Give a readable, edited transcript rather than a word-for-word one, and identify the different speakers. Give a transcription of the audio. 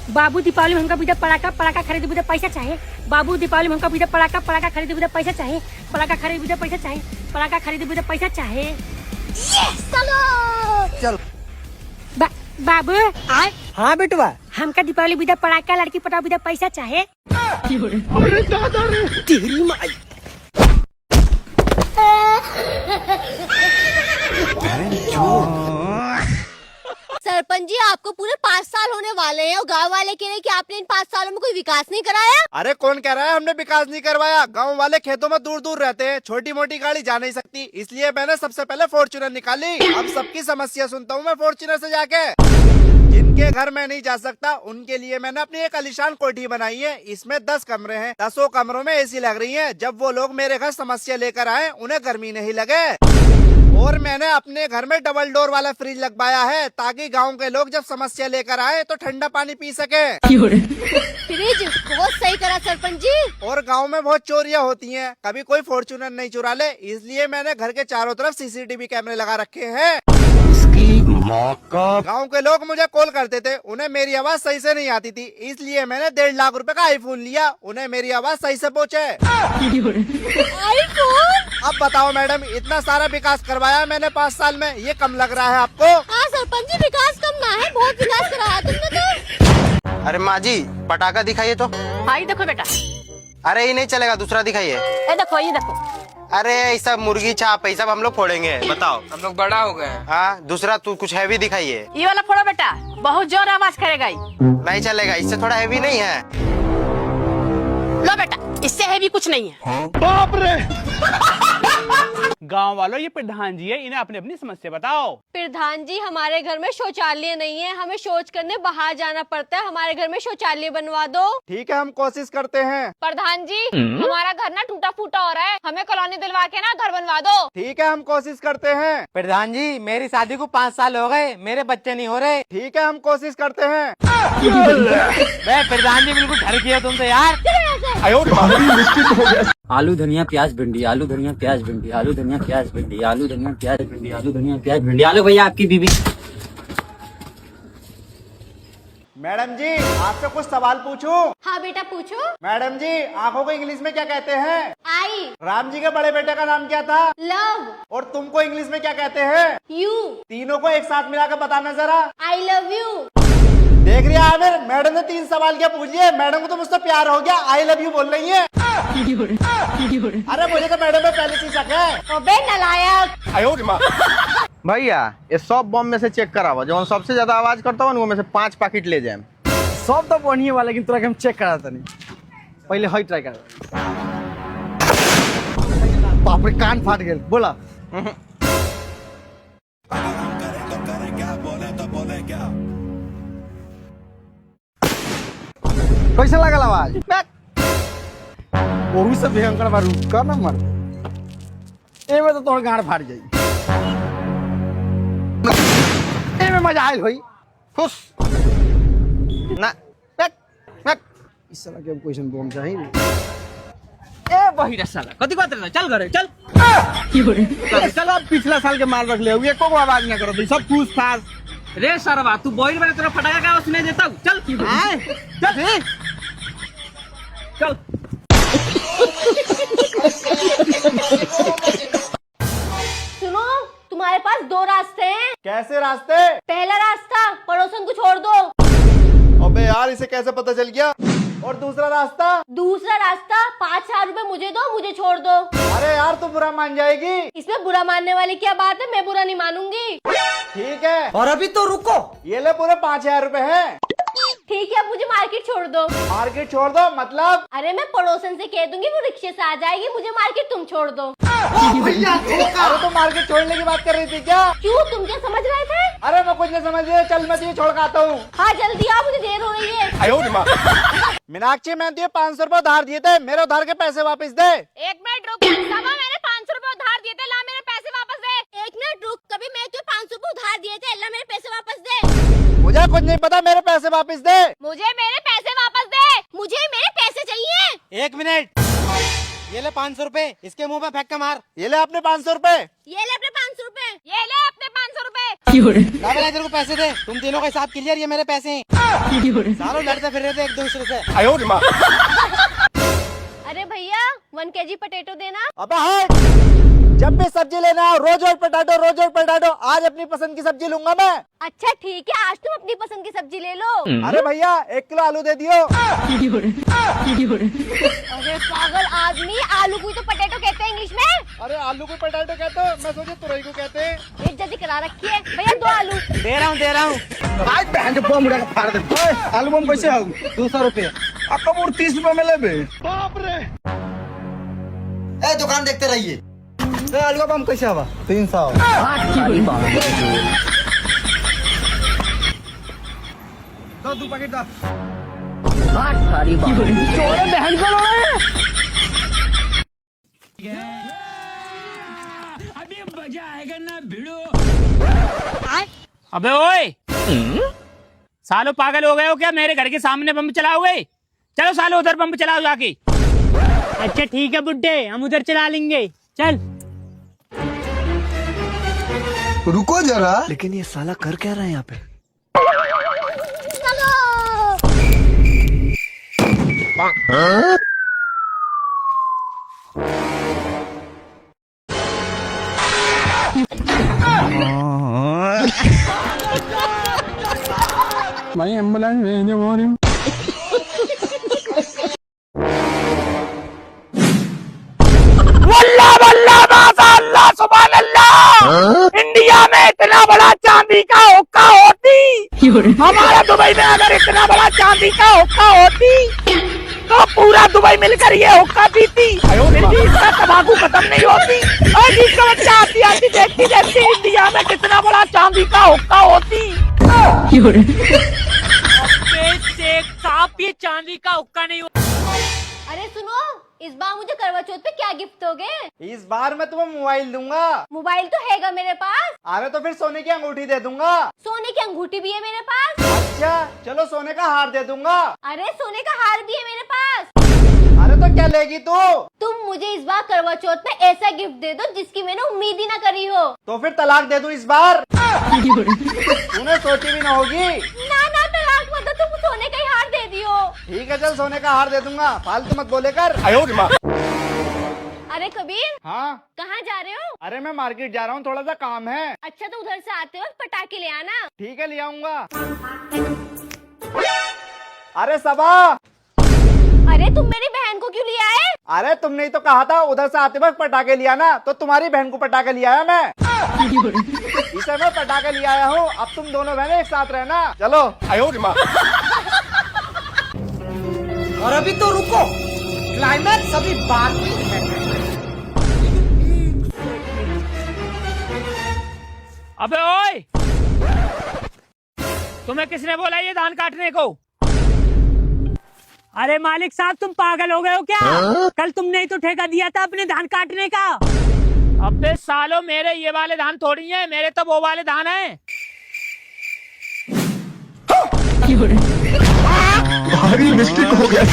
Speaker 1: बाबू दीपावली में हमका बुझा पटाखा पटाखा खरीदे बुझा पैसा चाहिए। बाबू दीपावली में हमका बुझा पटाखा पटाखा खरीदे बुझा पैसा चाहिए। पटाखा खरीदे बुझा पैसा चाहिए। पटाखा खरीदे बुझा पैसा चाहिए।
Speaker 2: चल
Speaker 1: बाबू आए।
Speaker 2: हाँ बेटवा,
Speaker 1: हमका दीपावली बुझा पटाखा लड़की पटा बुझा पैसा चाहिए।
Speaker 2: अरे दादा रे तेरी माई।
Speaker 3: सरपंच जी, आपको पूरे 5 साल होने वाले हैं और गांव वाले कह रहे हैं कि आपने इन 5 सालों में कोई विकास नहीं कराया।
Speaker 4: अरे कौन कह रहा है हमने विकास नहीं करवाया? गांव वाले खेतों में दूर दूर रहते हैं, छोटी मोटी गाड़ी जा नहीं सकती, इसलिए मैंने सबसे पहले फॉर्च्यूनर निकाली। अब सबकी समस्या सुनता हूँ मैं फॉर्च्यूनर से जाके। जिनके घर में नहीं जा सकता उनके लिए मैंने अपनी एक आलीशान कोठी बनाई है। इसमें 10 कमरे हैं, 10 कमरों में एसी लग रही है। जब वो लोग मेरे घर समस्या लेकर आए उन्हें गर्मी नहीं लगे। और मैंने अपने घर में डबल डोर वाला फ्रिज लगवाया है ताकि गांव के लोग जब समस्या लेकर आए तो ठंडा पानी पी सके।
Speaker 3: फ्रिज बहुत सही करा सरपंच जी।
Speaker 4: और गांव में बहुत चोरियां होती हैं, कभी कोई फॉर्च्यूनर नहीं चुरा ले, इसलिए मैंने घर के चारों तरफ सीसीटीवी कैमरे लगा रखे हैं। गांव के लोग मुझे कॉल करते थे, उन्हें मेरी आवाज सही से नहीं आती थी, इसलिए मैंने 1.5 लाख रुपए का आईफोन लिया, उन्हें मेरी आवाज सही से पहुँचे।
Speaker 3: आईफोन?
Speaker 4: अब बताओ मैडम, इतना सारा विकास करवाया मैंने 5 साल में, ये कम लग रहा है आपको?
Speaker 3: हाँ सरपंच जी, विकास कम ना है, बहुत विकास कराया तुमने तो।
Speaker 5: अरे माँ जी, पटाखा दिखाइए तो।
Speaker 1: हाँ देखो बेटा,
Speaker 5: अरे ये नहीं चलेगा, दूसरा दिखाइए।
Speaker 1: ये देखो।
Speaker 5: अरे ये सब मुर्गी छाप ये सब हम लोग फोड़ेंगे, बताओ।
Speaker 6: हम लोग बड़ा हो गए हैं।
Speaker 5: हाँ, दूसरा तू कुछ हैवी दिखाइए।
Speaker 1: ये वाला फोड़ो बेटा, बहुत जोर आवाज करेगा।
Speaker 5: नहीं चलेगा, इससे थोड़ा हैवी नहीं है।
Speaker 1: लो बेटा, इससे हैवी कुछ नहीं है।
Speaker 4: बाप रे।
Speaker 7: गांव वालों, ये प्रधान जी है, इन्हें अपनी अपनी समस्या बताओ।
Speaker 3: प्रधान जी, हमारे घर में शौचालय नहीं है, हमें शौच करने बाहर जाना पड़ता है, हमारे घर में शौचालय बनवा दो।
Speaker 4: ठीक है, हम कोशिश करते हैं।
Speaker 3: प्रधान जी, हमारा घर ना टूटा फूटा हो रहा है, हमें कॉलोनी दिलवा के ना घर बनवा दो।
Speaker 4: ठीक है, हम कोशिश करते हैं।
Speaker 2: प्रधान जी, मेरी शादी को 5 साल हो गए, मेरे बच्चे नहीं हो रहे।
Speaker 4: ठीक है, हम कोशिश करते हैं।
Speaker 2: प्रधान जी बिल्कुल डर गए तुम तो यार।
Speaker 8: आलू धनिया प्याज भिंडी, आलू धनिया प्याज भिंडी, आलू धनिया प्याज भिंडी, आलू धनिया प्याज भिंडी, आलू धनिया प्याज भिंडी। आलू भैया आपकी बीबी।
Speaker 4: मैडम जी, आपसे कुछ सवाल पूछूं?
Speaker 3: हाँ बेटा पूछो।
Speaker 4: मैडम जी, आंखों को इंग्लिश में क्या कहते हैं?
Speaker 3: आई।
Speaker 4: राम जी के बड़े बेटे का नाम क्या था?
Speaker 3: लव।
Speaker 4: और तुमको इंग्लिश में क्या कहते हैं?
Speaker 3: यू।
Speaker 4: तीनों को एक साथ मिलाकर बताना जरा।
Speaker 3: I love you.
Speaker 4: देख रही है आमिर, मैडम ने 3 सवाल क्या पूछ लिए, मैडम को तो मुझसे प्यार हो गया, आई लव यू बोल रही है। अरे मुझे तो मैडम में पहले से शक है।
Speaker 3: अबे नालायक।
Speaker 5: भैया, ये सब बम में से चेक करावा, जो सबसे ज्यादा आवाज करता हूँ में से 5 पैकेट ले जाए।
Speaker 2: सब तो बढ़िया वाला, लेकिन तोरा के हम चेक करा तनी। पहले हई ट्राई कर। बाप रे, कान फाट गेल। बोला कैसा लगल आवाज? ओहू से भयंकर बारू कर ना मर। ए में तो तोड़ गाड़ फाड़ जाई। ए में मजा आइल होई। खुश
Speaker 5: ना
Speaker 2: इस साला के क्वेश्चन बम चाहिए। ए बहिरा साला, कथि बात रे? चल घरे चल। चल, अब पिछला साल के माल रख ले, एको को आवाज ना करो, सब फूस फास। रे सरवा, तू बॉइल वाले तेरा फटाका का सुनाई देता हूं। चल चल चल।
Speaker 3: सुनो, तुम्हारे पास 2 रास्ते हैं।
Speaker 4: कैसे रास्ते?
Speaker 3: पहला रास्ता, पड़ोसन को छोड़ दो।
Speaker 4: अबे यार, इसे कैसे पता चल गया? और दूसरा रास्ता?
Speaker 3: दूसरा रास्ता, 5,000 रुपए मुझे दो, मुझे छोड़ दो।
Speaker 4: अरे यार, तू बुरा मान जाएगी।
Speaker 3: इसमें बुरा मानने वाली क्या बात है, मैं बुरा नहीं मानूंगी।
Speaker 4: ठीक है,
Speaker 2: और अभी तो रुको,
Speaker 4: ये ले पूरे 5,000 रुपए हैं।
Speaker 3: ठीक है, मुझे मार्केट छोड़ दो।
Speaker 4: मार्केट छोड़ दो मतलब?
Speaker 3: अरे मैं पड़ोसन से कह दूंगी, वो रिक्शे से आ जाएगी, मुझे मार्केट तुम छोड़ दो।
Speaker 4: अरे तो मार्केट छोड़ने की बात कर रही थी क्या?
Speaker 3: क्यों, तुम क्या समझ रहे थे?
Speaker 4: अरे मैं कुछ नहीं समझ रही, चल मैं तुझे छोड़ के आता हूँ।
Speaker 3: हाँ जल्दी आओ, मुझे देर हो रही है।
Speaker 4: मीनाक्षी, मैंने तुझे 500 रुपए उधार दिए थे, मेरे उधार के पैसे वापस दे।
Speaker 3: 1 मिनट रुक। समा, मैंने 500 रुपए उधार दिए थे, ला मेरे पैसे वापस दे। 1 मिनट रुक, कभी मैं तुझे 500 रुपए उधार दिए थे, ला मेरे पैसे वापस दे।
Speaker 4: मुझे कुछ नहीं पता, मेरे पैसे वापस दे।
Speaker 3: मुझे मेरे पैसे वापस दे। मुझे मेरे पैसे चाहिए।
Speaker 2: 1 मिनट। ये ले 500 रुपए, इसके मुंह पे फेंक के मार।
Speaker 4: ये ले अपने 500 रुपए।
Speaker 3: ये ले अपने 500 रुपए। ये ले अपने 500 रुपए।
Speaker 2: तेरे को पैसे दे, तुम तीनों का हिसाब क्लियर, ये मेरे पैसे हैं। सालों लड़ते फिर रहे थे एक दूसरे से।
Speaker 3: अरे भैया 1 kg पोटैटो देना।
Speaker 4: अबे हाँ, जब भी सब्जी लेना हो रोज रोज पोटैटो, आज अपनी पसंद की सब्जी लूंगा मैं।
Speaker 3: अच्छा ठीक है, आज तुम अपनी पसंद की सब्जी ले लो।
Speaker 4: अरे भैया 1 किलो आलू दे दियो।
Speaker 3: अरे पागल आदमी, आलू को तो पोटैटो कहते हैं इंग्लिश में।
Speaker 4: अरे आलू को पोटैटो कहते हो, मैं सोचे तुरई को कहते हैं।
Speaker 3: बेइज्जती करा रखी है भैया, 2 आलू।
Speaker 2: दे रहा हूँ
Speaker 5: आज बहन जो बम उड़ा के फाड़ दे। ओए, आलू बम कैसे हो? 200 रुपये। आपका मूड 30 रुपये में लेबे।
Speaker 8: ए दुकान देखते रहिए।
Speaker 5: आलू बम कैसे हवा? 300। दो 2 पैकेट दो।
Speaker 7: अबे ओए, सालो पागल हो गए हो क्या? मेरे घर के सामने बम चलाओगे? चलो सालो उधर बम चलाओ जाके। अच्छा ठीक है बुड्ढे, हम उधर चला लेंगे, चल।
Speaker 5: रुको जरा।
Speaker 4: लेकिन ये साला कर क्या रहा है यहाँ पे?
Speaker 5: मैं एम्बुलेंस भेजने बोल रही हूँ।
Speaker 7: वल्ला वल्ला माशाअल्लाह सुभान अल्लाह। इंडिया में इतना बड़ा चांदी का हुक्का होती, हमारा दुबई में अगर इतना बड़ा चांदी का हुक्का होती तो पूरा दुबई मिलकर ये हुक्का पीती, फिर भी इसका तंबाकू खत्म नहीं होती। और जिसका बच्चा आती आती देखती देखती इंडिया में कितना बड़ा चांदी का हुक्का होती। ये चांदी का हुक्का नहीं होता।
Speaker 3: अरे सुनो, इस बार मुझे करवा चौथ पे क्या गिफ्ट दोगे?
Speaker 4: इस बार मैं तुम्हें मोबाइल दूंगा।
Speaker 3: मोबाइल तो हैगा मेरे पास।
Speaker 4: अरे तो फिर सोने की अंगूठी दे दूंगा।
Speaker 3: सोने की अंगूठी भी है मेरे पास।
Speaker 4: अच्छा चलो सोने का हार दे दूंगा।
Speaker 3: अरे सोने का हार भी है मेरे पास।
Speaker 4: अरे तो क्या लेगी तू?
Speaker 3: तुम मुझे इस बार करवा चौथ पे ऐसा गिफ्ट दे दो जिसकी मैंने उम्मीद ही ना करी हो।
Speaker 4: तो फिर तलाक दे दूं इस बार? तूने सोची भी ना होगी।
Speaker 3: ना ना तलाक मत दो, तुम सोने का ही हार दे दियो।
Speaker 4: ठीक है चल सोने का हार दे दूंगा, फालतू मत बोले कर।
Speaker 3: अरे कबीर,
Speaker 4: हाँ
Speaker 3: कहाँ जा रहे हो?
Speaker 4: अरे मैं मार्केट जा रहा हूँ, थोड़ा सा काम है।
Speaker 3: अच्छा तो उधर से आते वक्त पटाखे ले आना।
Speaker 4: ठीक है ले आऊंगा। अरे सबा,
Speaker 3: अरे तुम मेरी बहन को क्यों ले आए?
Speaker 4: अरे तुमने ही तो कहा था उधर से आते वक्त पटाखे ले आना, तो तुम्हारी बहन को पटाखे ले आया मैं। इसे मैं पटाखे ले आया हूँ, अब तुम दोनों बहनें एक साथ रहना। चलो।
Speaker 2: और अभी तो रुको, क्लाइमैक्स अभी बाकी है।
Speaker 7: अबे ओए, तुम्हें किसने बोला ये धान काटने को? अरे मालिक साहब तुम पागल हो गए हो क्या? कल तुमने ही तो ठेका दिया था अपने धान काटने का। अबे सालो, मेरे ये वाले धान थोड़ी हैं, मेरे तो वो वाले धान हैं।
Speaker 5: भारी मिस्टेक हो गया।